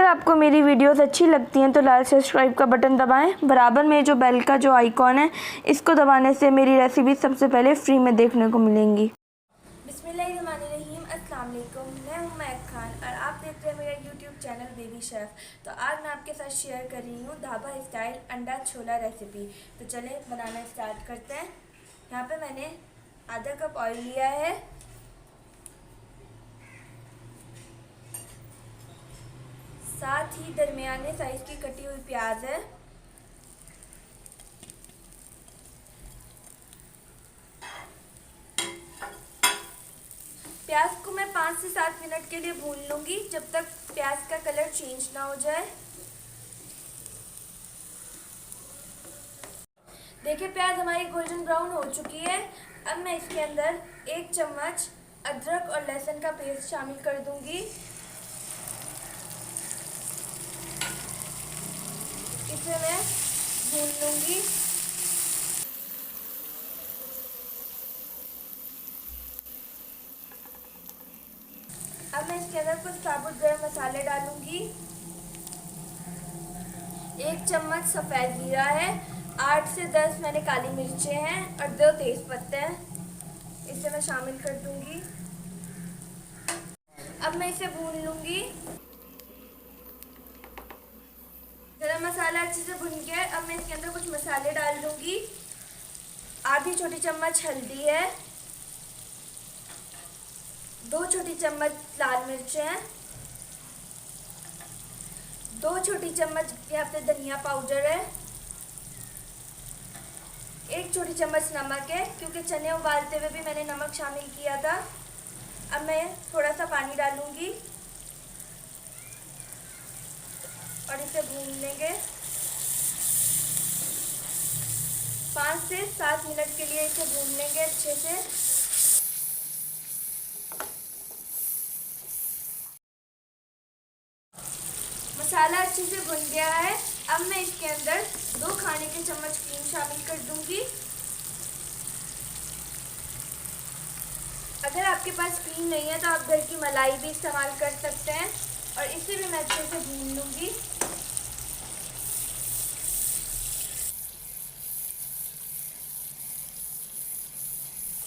आपको मेरी वीडियोस अच्छी लगती हैं तो लाल सब्सक्राइब का बटन दबाएं। बराबर में जो बेल का जो आइकॉन है इसको दबाने से मेरी रेसिपी सबसे पहले फ्री में देखने को मिलेंगी। बिस्मिल्लाहिर्रहमानिर्रहीम, अस्सलाम वालेकुम। मैं हूं महक खान और आप देख रहे हैं मेरा यूट्यूब चैनल बेबी शेफ़। तो आज मैं आपके साथ शेयर कर रही हूँ ढाबा स्टाइल अंडा छोला रेसिपी। तो चलें बनाना स्टार्ट करते हैं। यहाँ पे मैंने आधा कप ऑयल लिया है, साथ ही दरमियाने साइज की कटी हुई प्याज है, प्याज को मैं 5 से 7 मिनट के लिए भून लूंगी जब तक प्याज का कलर चेंज ना हो जाए। देखिए प्याज हमारी गोल्डन ब्राउन हो चुकी है। अब मैं इसके अंदर 1 चम्मच अदरक और लहसुन का पेस्ट शामिल कर दूंगी। इसे मैं भून लूंगी। अब मैं इसके अंदर कुछ साबुत गरम मसाले डालूंगी। 1 चम्मच सफ़ेद जीरा है, 8 से 10 मैंने काली मिर्चें हैं और 2 तेज पत्ते हैं, इसे मैं शामिल कर दूंगी। अब मैं इसे भून लूंगी। गरम मसाला अच्छे से भुन गया। अब मैं इसके अंदर कुछ मसाले डाल दूंगी। आधी छोटी चम्मच हल्दी है, 2 छोटी चम्मच लाल मिर्चें हैं, 2 छोटी चम्मच यहाँ पे धनिया पाउडर है, 1 छोटी चम्मच नमक है क्योंकि चने उबालते हुए भी मैंने नमक शामिल किया था। अब मैं थोड़ा सा पानी डालूंगी और इसे भून लेंगे। 5 से 7 मिनट के लिए इसे भून लेंगे अच्छे से। मसाला अच्छे से भुन गया है। अब मैं इसके अंदर 2 खाने के चम्मच क्रीम शामिल कर दूंगी। अगर आपके पास क्रीम नहीं है तो आप घर की मलाई भी इस्तेमाल कर सकते हैं और इसे भी मैं अच्छे से भून लूंगी।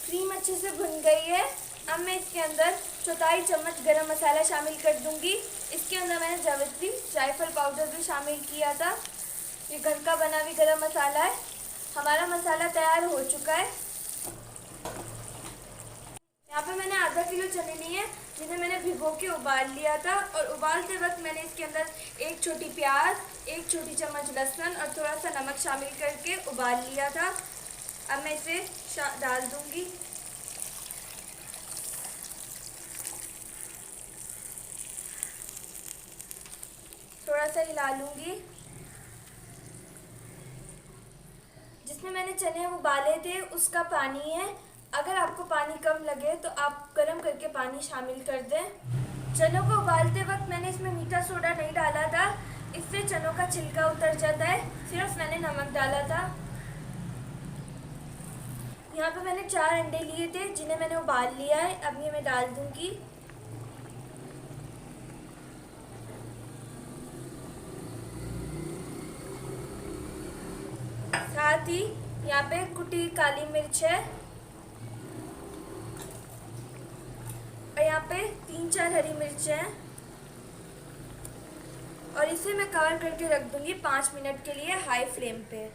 क्रीम अच्छे से भुन गई है। अब मैं इसके अंदर 1/4 चम्मच गरम मसाला शामिल कर दूंगी। इसके अंदर मैंने जावित्री जायफल पाउडर भी शामिल किया था। ये घर का बना हुआ गरम मसाला है। हमारा मसाला तैयार हो चुका है। यहाँ पे मैंने आधा किलो चने लिए जिन्हें मैंने भिगो के उबाल लिया था और उबालते वक्त मैंने इसके अंदर 1 छोटी प्याज, 1 छोटी चम्मच लहसुन और थोड़ा सा नमक शामिल करके उबाल लिया था। अब मैं इसे डाल दूंगी। थोड़ा सा हिला लूंगी। जिसमें मैंने चने उबाले थे उसका पानी है। अगर आपको पानी कम लगे तो आप गर्म करके पानी शामिल कर दें। चनों को उबालते वक्त मैंने इसमें मीठा सोडा नहीं डाला था, इससे चनों का छिलका उतर जाता है। सिर्फ मैंने नमक डाला था। यहाँ पे मैंने 4 अंडे लिए थे जिन्हें मैंने उबाल लिया है। अब ये मैं डाल दूंगी। साथ ही यहाँ पे कुटी काली मिर्च है और यहाँ पे 3-4 हरी मिर्च हैं और इसे मैं कवर करके रख दूंगी 5 मिनट के लिए हाई फ्लेम पे।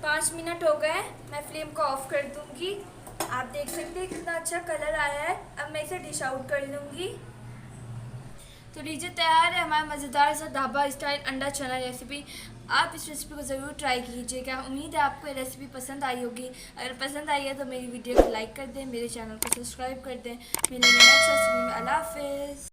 5 मिनट हो गए, मैं फ्लेम को ऑफ कर दूंगी। आप देख सकते हैं कितना अच्छा कलर आया है। अब मैं इसे डिश आउट कर लूँगी। तो लीजिए तैयार है हमारा मज़ेदार सा ढाबा स्टाइल अंडा चना रेसिपी। आप इस रेसिपी को ज़रूर ट्राई कीजिएगा। उम्मीद है आपको ये रेसिपी पसंद आई होगी। अगर पसंद आई है तो मेरी वीडियो को लाइक कर दें, मेरे चैनल को सब्सक्राइब कर दें। मिलेंगे नेक्स्ट रेसिपी में। अल्लाह हाफ़िज़।